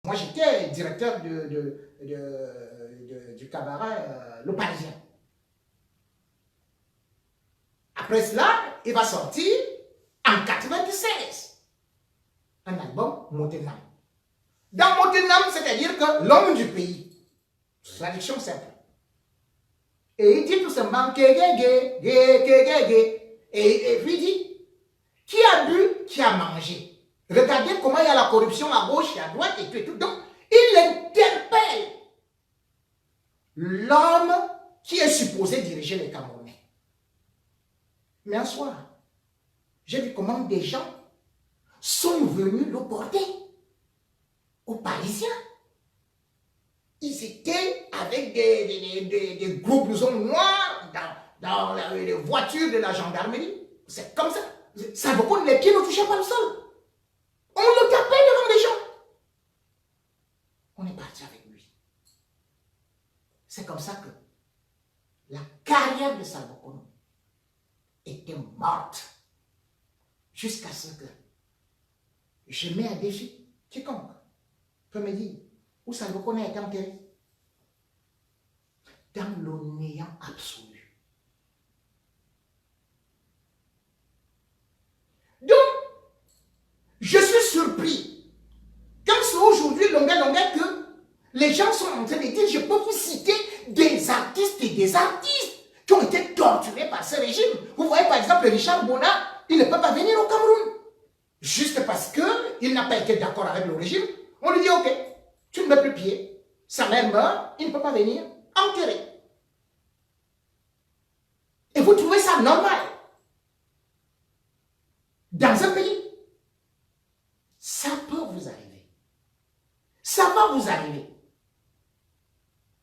Moi, j'étais directeur du cabaret Le Parisien. Après cela, il va sortir en 96 un album Motenam. Dans Motenam, c'est-à-dire que l'homme du pays. Traduction simple. Et il dit tout simplement et puis il dit qui a bu, qui a mangé. Regardez comment il y a la corruption à gauche et à droite et tout et tout. Donc, il interpelle l'homme qui est supposé diriger les Camerounais. Mais un soir, j'ai vu comment des gens sont venus le porter aux Parisiens. Ils étaient avec des gros blousons noirs dans les voitures de la gendarmerie. C'est comme ça. Ça veut dire que les pieds ne touchaient pas le sol. On le tapait devant les gens. On est parti avec lui. C'est comme ça que la carrière de Salva Conde était morte. Jusqu'à ce que je mets un défi. Quiconque peut me dire où Salva Conde a été enterré. Dans le néant absolu. Donc, je suis surpris. Comme c'est aujourd'hui, longueur, que les gens sont en train de dire, je peux vous citer des artistes et des artistes qui ont été torturés par ce régime. Vous voyez par exemple Richard Bona, il ne peut pas venir au Cameroun. Juste parce qu'il n'a pas été d'accord avec le régime, on lui dit, ok, tu ne mets plus pied, sa mère meurt, il ne peut pas venir, enterré. Et vous trouvez ça normal? Dans un pays, ça peut vous arriver. Ça va vous arriver.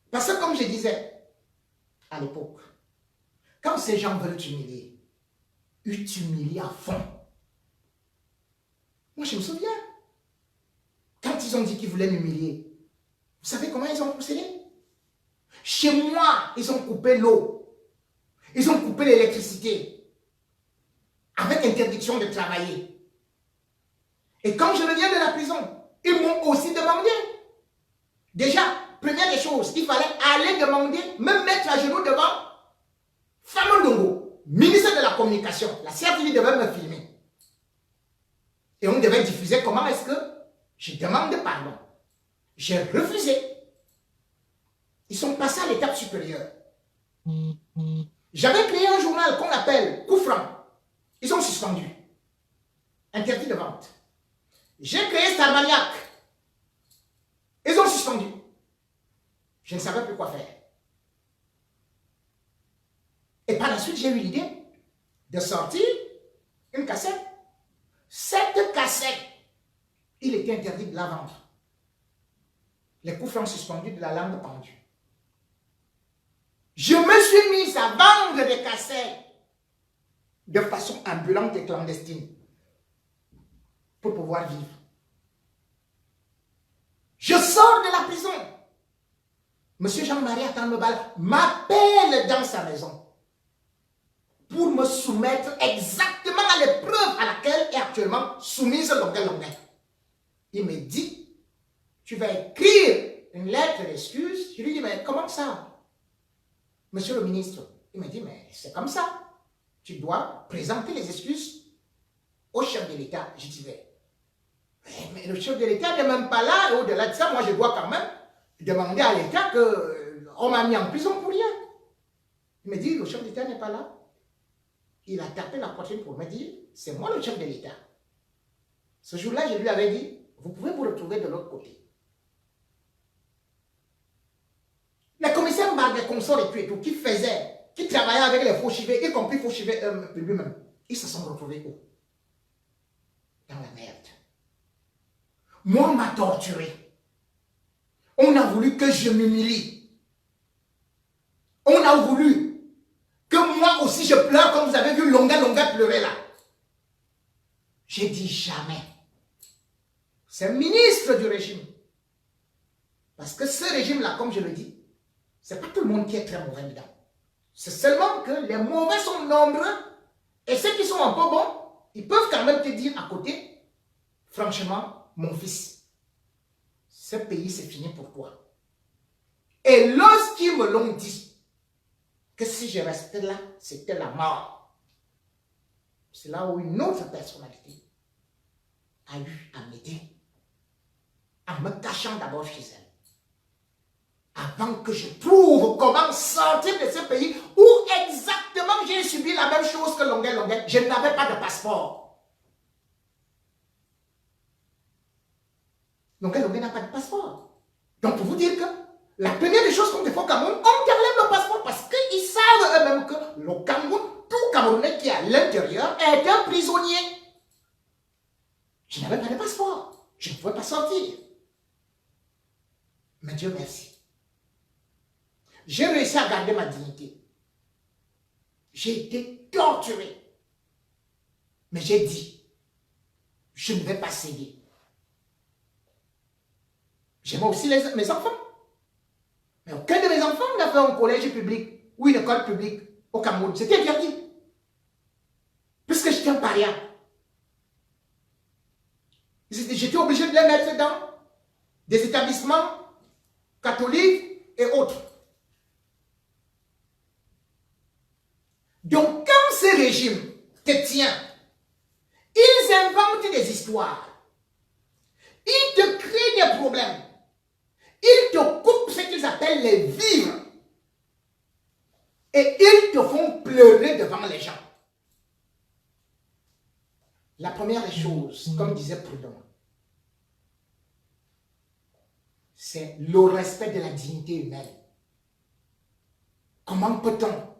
Parce que comme je disais à l'époque, quand ces gens veulent t'humilier, ils t'humilient à fond. Moi, je me souviens, quand ils ont dit qu'ils voulaient m'humilier, vous savez comment ils ont procédé? Chez moi, ils ont coupé l'eau. Ils ont coupé l'électricité. Avec interdiction de travailler. Et quand je reviens de la prison, ils m'ont aussi demandé. Déjà, première des choses, il fallait aller demander, me mettre à genoux devant Famondongo, ministre de la Communication. La CRTV devait me filmer. Et on devait diffuser comment est-ce que je demande pardon. J'ai refusé. Ils sont passés à l'étape supérieure. J'avais créé un journal qu'on appelle Coup Franc. Ils ont suspendu. Interdit de vente. J'ai créé Starmaniac. Ils ont suspendu. Je ne savais plus quoi faire. Et par la suite, j'ai eu l'idée de sortir une cassette. Cette cassette, il était interdit de la vendre. Les coups francs suspendus, de la langue pendue. Je me suis mis à vendre des cassettes de façon ambulante et clandestine pour pouvoir vivre. Je sors de la prison. Monsieur Jean-Marie Atambebal m'appelle dans sa maison pour me soumettre exactement à l'épreuve à laquelle est actuellement soumise Longuet. Il me dit, tu vas écrire une lettre d'excuse. Je lui dis, mais comment ça? Monsieur le ministre, il me dit, mais c'est comme ça. Tu dois présenter les excuses au chef de l'État. Je dis, mais le chef de l'État n'est même pas là. Et au-delà de ça, moi, je dois quand même demander à l'État qu'on m'a mis en prison pour rien. Il me dit, le chef de l'État n'est pas là. Il a tapé la poitrine pour me dire, c'est moi le chef de l'État. Ce jour-là, je lui avais dit, vous pouvez vous retrouver de l'autre côté. Les commissaires Marguerite Consort et tout, qui travaillaient avec les faux-chivés, y compris faux-chivés lui-même, ils se sont retrouvés où? Dans la merde. Moi, on m'a torturé. On a voulu que je m'humilie. On a voulu que moi aussi je pleure comme vous avez vu Longuet pleurer là. J'ai dit jamais. C'est un ministre du régime. Parce que ce régime-là, comme je le dis, c'est pas tout le monde qui est très mauvais dedans. C'est seulement que les mauvais sont nombreux et ceux qui sont un peu bons, ils peuvent quand même te dire à côté, franchement, mon fils, ce pays c'est fini pour toi. Et lorsqu'ils me l'ont dit, que si je restais là, c'était la mort. C'est là où une autre personnalité a eu à m'aider, en me cachant d'abord chez elle. Avant que je trouve comment sortir de ce pays où exactement j'ai subi la même chose que Longuet Longuet. Je n'avais pas de passeport. Longuet Longuet n'a pas de passeport. Donc pour vous dire que la première des choses qu'on fait au Cameroun, on t'enlève le passeport parce qu'ils savent eux-mêmes que le Cameroun, tout Camerounais qui est à l'intérieur est un prisonnier. Je n'avais pas de passeport. Je ne pouvais pas sortir. Mais Dieu merci. J'ai réussi à garder ma dignité. J'ai été torturé. Mais j'ai dit, je ne vais pas céder. J'aimais aussi mes enfants. Mais aucun de mes enfants n'a fait un collège public ou une école publique au Cameroun. C'était interdit. Puisque j'étais un paria. J'étais obligé de les mettre dans des établissements catholiques et autres. Donc, quand ce régime te tient, ils inventent des histoires. Ils te créent des problèmes. Ils te coupent ce qu'ils appellent les vivres. Et ils te font pleurer devant les gens. La première des choses, comme disait Prudhomme, c'est le respect de la dignité humaine. Comment peut-on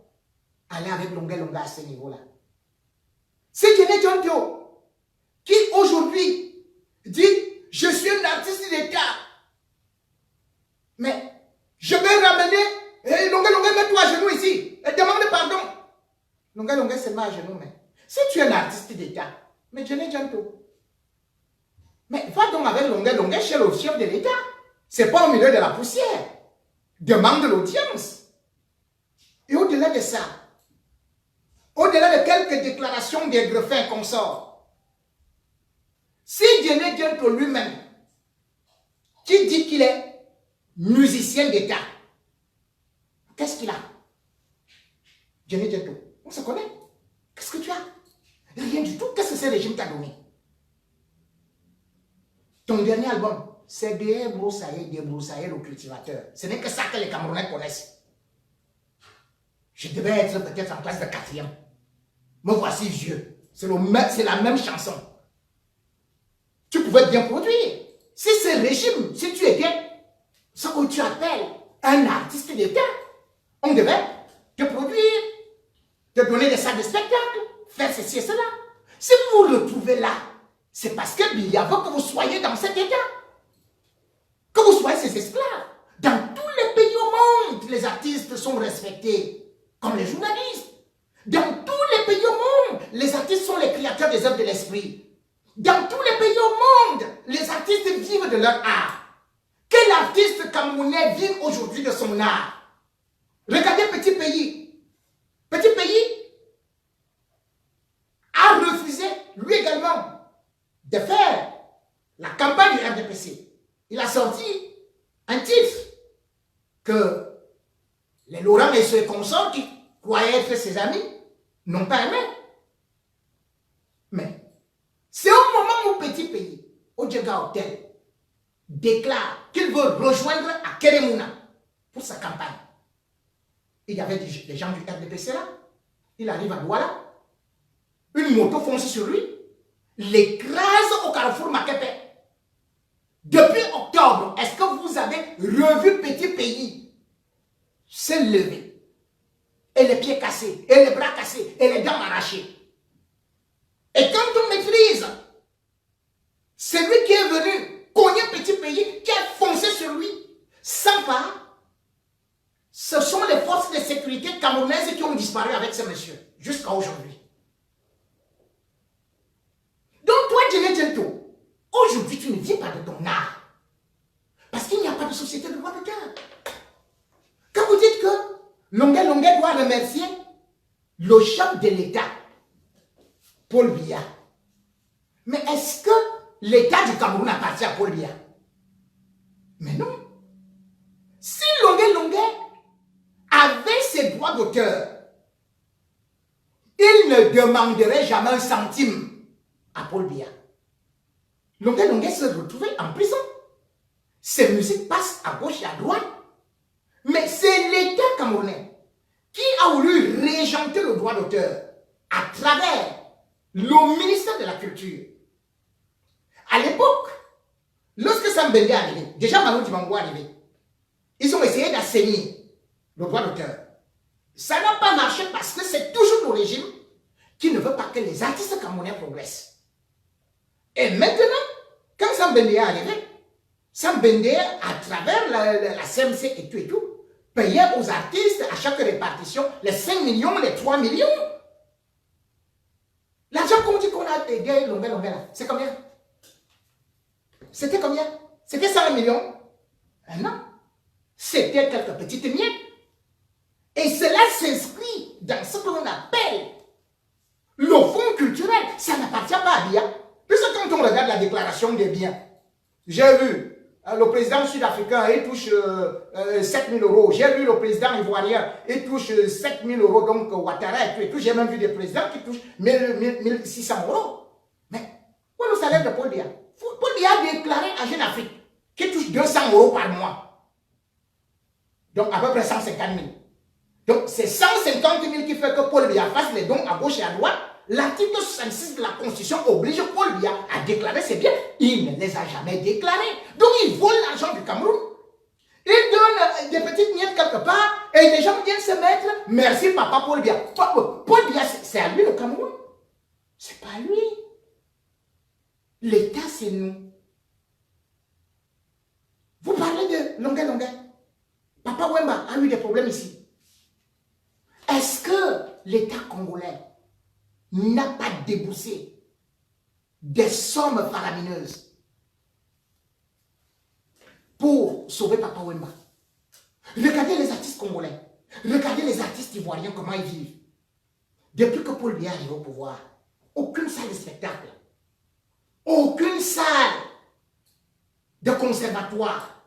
aller avec Longuet Longuet à ce niveau-là? C'est Dieudonné Dionto qui aujourd'hui dit « Je suis un artiste d'État. Mais je vais ramener Longuet Longuet, mets-toi à genoux ici et demande pardon. » Longuet Longuet se met à genoux, mais si tu es un artiste d'État, mais Dieudonné Dionto, mais va donc avec Longuet Longuet chez le chef de l'État. C'est pas au milieu de la poussière. Demande l'audience. Et au-delà de ça, au-delà de quelques déclarations des greffins qu'on sort, si Dieudonné Dionto lui-même, qui dit qu'il est musicien d'État, qu'est-ce qu'il a? Dieudonné Dionto, on se connaît. Qu'est-ce que tu as? Rien du tout. Qu'est-ce que ce régime t'a donné? Ton dernier album, c'est débroussailler le cultivateur. Ce n'est que ça que les Camerounais connaissent. Je devais être peut-être en classe de 4e. Me voici vieux. C'est la même chanson. Tu pouvais bien produire. Si ce régime, si tu étais ce que tu appelles un artiste d'État, on devait te produire, te donner des salles de spectacle, faire ceci et cela. Si vous vous retrouvez là, c'est parce qu'il y avait que vous soyez dans cet État. Que vous soyez ces esclaves. Dans tous les pays au monde, les artistes sont respectés, comme les journalistes. Dans tous les pays au monde, les artistes sont les créateurs des œuvres de l'esprit. Dans tous les pays au monde, les artistes vivent de leur art. Quel artiste camerounais vit aujourd'hui de son art? Regardez Petit Pays. Petit Pays a refusé, lui également, de faire la campagne du RDPC. Il a sorti un titre que les Laurent et ses consorts qui croyaient être ses amis n'ont pas aimé. Mais c'est au moment où Petit Pays, au Djega Hotel, déclare qu'il veut rejoindre à Keremouna pour sa campagne. Il y avait des gens du RDPC là. Il arrive à Douala. Une moto fonce sur lui. L'écrase au carrefour Makepe. Depuis octobre, est-ce que vous avez revu Petit Pays se lever? Et les pieds cassés, et les bras cassés, et les dents arrachées. Et quand on maîtrise, celui qui est venu cogner Petit Pays, qui a foncé sur lui, sans part, ce sont les forces de sécurité camerounaises qui ont disparu avec ce monsieur, jusqu'à aujourd'hui. Donc toi, Dieudonné Dionto, aujourd'hui, tu ne vis pas de ton art. Parce qu'il n'y a pas de société de droit d'auteur. Quand vous dites que Longuet Longuet doit remercier le chef de l'État, Paul Biya, mais est-ce que l'État du Cameroun appartient à Paul Biya? non. Si Longuet Longuet avait ses droits d'auteur, il ne demanderait jamais un centime à Paul Biya. Longuet Longuet se retrouvait en prison. Ses musiques passent à gauche et à droite. Mais c'est l'État camerounais qui a voulu régenter le droit d'auteur à travers le ministère de la Culture. À l'époque, lorsque Sam Bende est arrivé, déjà Manu Dibango est arrivé, ils ont essayé d'assainir le droit d'auteur. Ça n'a pas marché parce que c'est toujours le régime qui ne veut pas que les artistes camerounais progressent. Et maintenant, quand Sam Bende est arrivé, Sam Bende, à travers la CMC et tout, payait aux artistes à chaque répartition les 5 millions, les 3 millions. L'argent qu'on dit qu'on a aidé Longuet Longuet là, c'est combien? C'était combien? C'était 100 millions? Non. C'était quelques petites miettes. Et cela s'inscrit dans ce que l'on appelle le fonds culturel. Ça n'appartient pas à Biya. Puisque quand on regarde la déclaration des biens, j'ai vu le président sud-africain, il touche 7 000 euros. J'ai vu le président ivoirien, il touche 7 000 euros. Donc Ouattara et tout. J'ai même vu des présidents qui touchent 1 600 euros. Mais où est le salaire de Paul Biya? Paul Biya a déclaré à Jeune Afrique qu'il touche 200 euros par mois. Donc à peu près 150 000. Donc c'est 150 000 qui fait que Paul Biya fasse les dons à gauche et à droite. L'article 66 de la Constitution oblige Paul Biya à déclarer ses biens. Il ne les a jamais déclarés. Donc il vole l'argent du Cameroun. Il donne des petites miettes quelque part et les gens viennent se mettre. Merci papa Paul Biya. Paul Biya, c'est à lui le Cameroun. C'est pas à lui. L'État, c'est nous. Vous parlez de Longuet Longuet. Papa Wemba a eu des problèmes ici. Est-ce que l'État congolais n'a pas déboursé des sommes faramineuses pour sauver Papa Wemba? Regardez les artistes congolais. Regardez les artistes ivoiriens, comment ils vivent. Depuis que Paul Biya arrive au pouvoir, aucune salle de spectacle, aucune salle de conservatoire,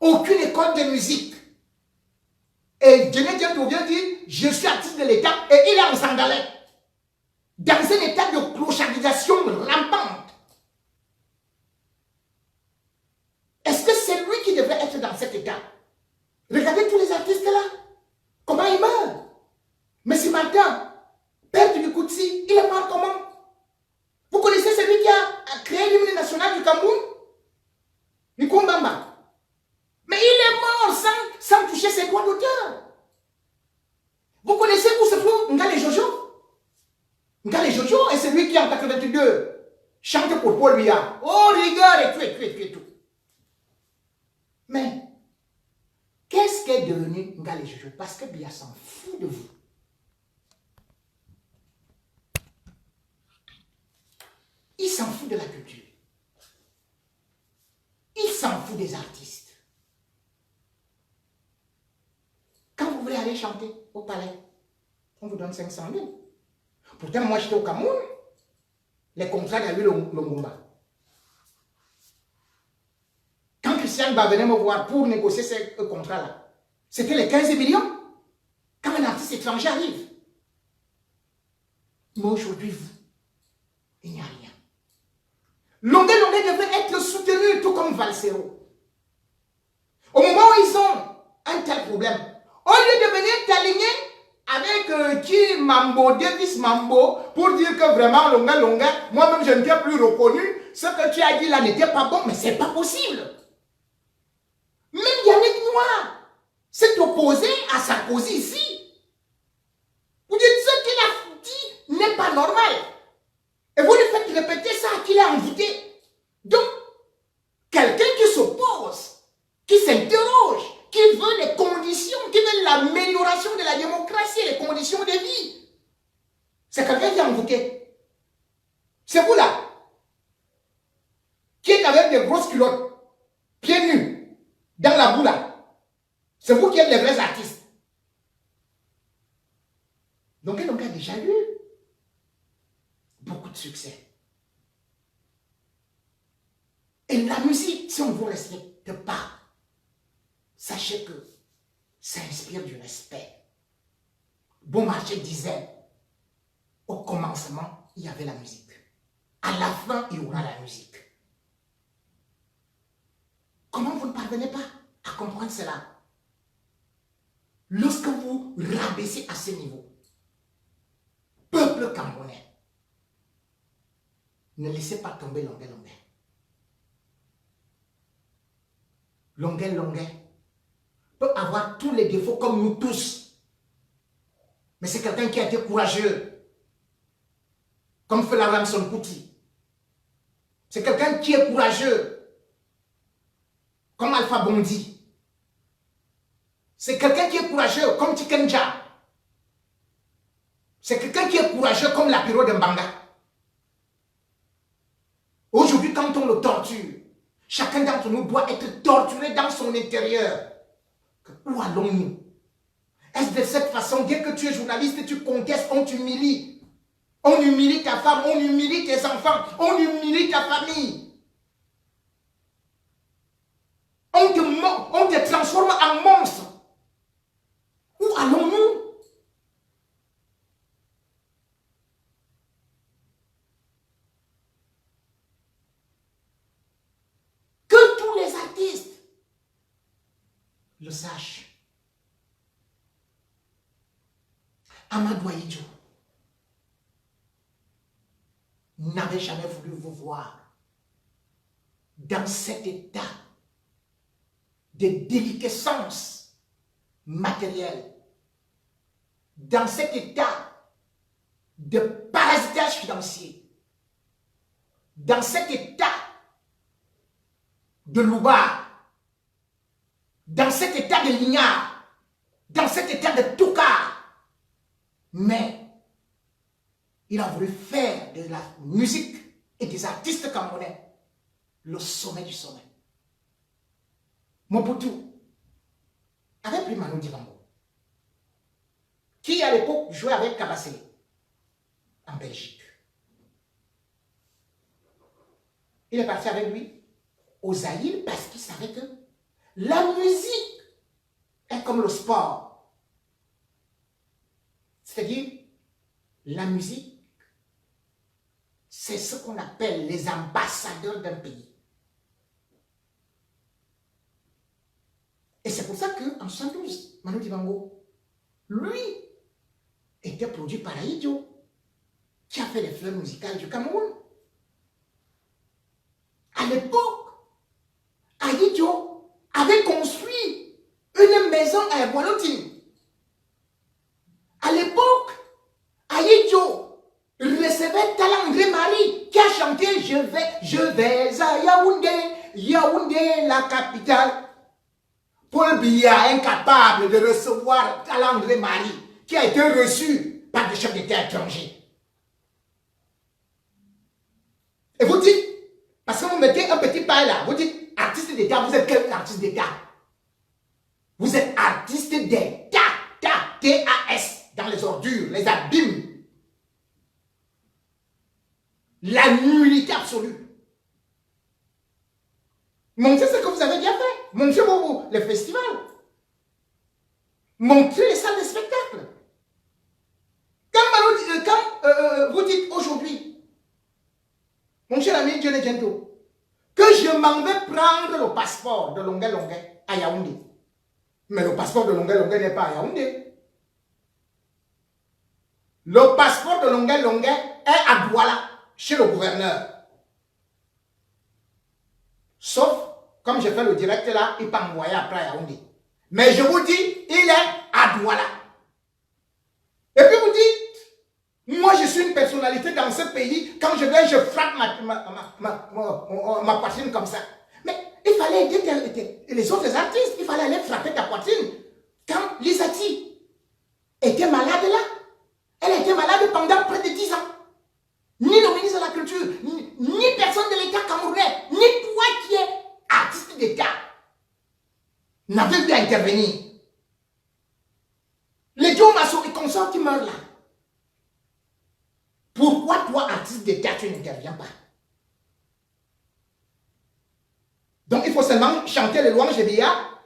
aucune école de musique. Et Djené Diatou vient dire, je suis artiste de l'État, et il est en sandalette, dans un état de clochardisation rampante. Est-ce que c'est lui qui devrait être dans cet état? Regardez tous les artistes là, comment ils meurent. Mais ce matin, Père du Koutsi, il est mort comment? Vous connaissez celui qui a créé l'hymne national du Cameroun? Mikumbamba. Mais il est mort sans toucher ses droits d'auteur. Vous connaissez où se trouve Ngale Jojo? Ngale Jojo est celui qui en 82 chante pour Paul Biya. Oh, rigueur et tout. Mais, qu'est-ce qu'est devenu Ngale Jojo? Parce que Biya s'en fout de vous. Il s'en fout de la culture. Il s'en fout des artistes. Quand vous voulez aller chanter au palais, on vous donne 500 000. Pourtant, moi, j'étais au Cameroun. Les contrats, il y a eu le Ngumba. Quand Christian va venir me voir pour négocier ces contrats-là, c'était les 15 millions. Quand un artiste étranger arrive. Mais aujourd'hui, vous, il n'y a rien. Longuet Longuet devrait être soutenu, tout comme Valsero. Au moment où ils ont un tel problème, au lieu de venir t'aligner avec qui Mambo, Davis Mambo, pour dire que vraiment Longuet Longuet, moi-même je ne t'ai plus reconnu, ce que tu as dit là n'était pas bon, mais c'est pas possible. Même Yannick Noir s'est opposé à Sarkozy ici. Vous dites ce qu'il a dit n'est pas normal. Et vous lui faites répéter ça à qui l'a envoûté. Donc, quelqu'un qui s'oppose, qui s'interroge, qui veut les conditions, qui veut l'amélioration de la démocratie, les conditions de vie, c'est quelqu'un qui a envoûté. C'est vous là, qui êtes avec des grosses culottes, pieds nus, dans la boue là. C'est vous qui êtes les vrais artistes. Donc, il a déjà eu beaucoup de succès. Et la musique, si on ne vous respecte pas, sachez que ça inspire du respect. Beaumarchais disait, au commencement, il y avait la musique. À la fin, il y aura la musique. Comment vous ne parvenez pas à comprendre cela? Lorsque vous rabaissez à ce niveau, peuple camerounais, ne laissez pas tomber Longuet Longuet. Longuet Longuet peut avoir tous les défauts comme nous tous. Mais c'est quelqu'un qui a été courageux. Comme Fela Ramson Kuti. C'est quelqu'un qui est courageux. Comme Alpha Bondi. C'est quelqu'un qui est courageux comme Tikenja. C'est quelqu'un qui est courageux comme la Piro de Mbanga. Aujourd'hui, quand on le torture, chacun d'entre nous doit être torturé dans son intérieur. Où allons-nous? Est-ce de cette façon, dès que tu es journaliste, tu contestes, on t'humilie? On humilie ta femme, on humilie tes enfants, on humilie ta famille. On te transforme en monstre. Où allons-nous? Que tous les artistes le sachent. Amadou Ahidjo n'avait jamais voulu vous voir dans cet état de déliquescence matérielle, dans cet état de parasitage financier, dans cet état de loubar, dans cet état de lignard, dans cet état de toucar. Mais il a voulu faire de la musique et des artistes camerounais le sommet du sommet. Mobutu avait pris Manu Dibango, qui à l'époque jouait avec Kabassé en Belgique. Il est parti avec lui au Zaïre parce qu'il savait que la musique est comme le sport. C'est-à-dire, la musique, c'est ce qu'on appelle les ambassadeurs d'un pays. Et c'est pour ça qu'en 72, Manu Dibango, lui, était produit par Ahidjo, qui a fait les fleurs musicales du Cameroun. À l'époque, Ahidjo avait construit une maison à Boilotine. À l'époque, Ahidjo recevait Talent André Marie qui a chanté Je vais à Yaoundé, Yaoundé la capitale. Paul Biya, incapable de recevoir Talent André Marie, qui a été reçu par des chefs d'État étrangers. Et vous dites, parce que vous mettez un petit pas là, vous dites artiste d'État, vous êtes quel artiste d'État? Vous êtes artiste d'État, T-A-S. Dans les ordures, les abîmes. La nullité absolue. Montrez ce que vous avez bien fait. Montrez les festivals. Montrez les salles de spectacle. Quand vous dites aujourd'hui, mon cher ami Dieu Gento, que je m'en vais prendre le passeport de Longuet Longuet à Yaoundé. Mais le passeport de Longuet Longuet n'est pas à Yaoundé. Le passeport de Longuet Longuet est à Douala, chez le gouverneur. Sauf, comme j'ai fait le direct là, il peut envoyer après à Yaoundé. Mais je vous dis, il est à Douala. Et puis vous dites, moi je suis une personnalité dans ce pays, quand je viens, je frappe ma poitrine comme ça. Mais il fallait aider les autres artistes, il fallait aller frapper ta poitrine. Quand Lisati était malade là, elle a été malade pendant près de 10 ans. Ni le ministre de la Culture, ni personne de l'État camerounais, ni toi qui es artiste d'État, n'avait pu intervenir. Les Joe Masso et consorts qui meurent là. Pourquoi toi, artiste d'État, tu n'interviens pas? Donc il faut seulement chanter les louanges de Biya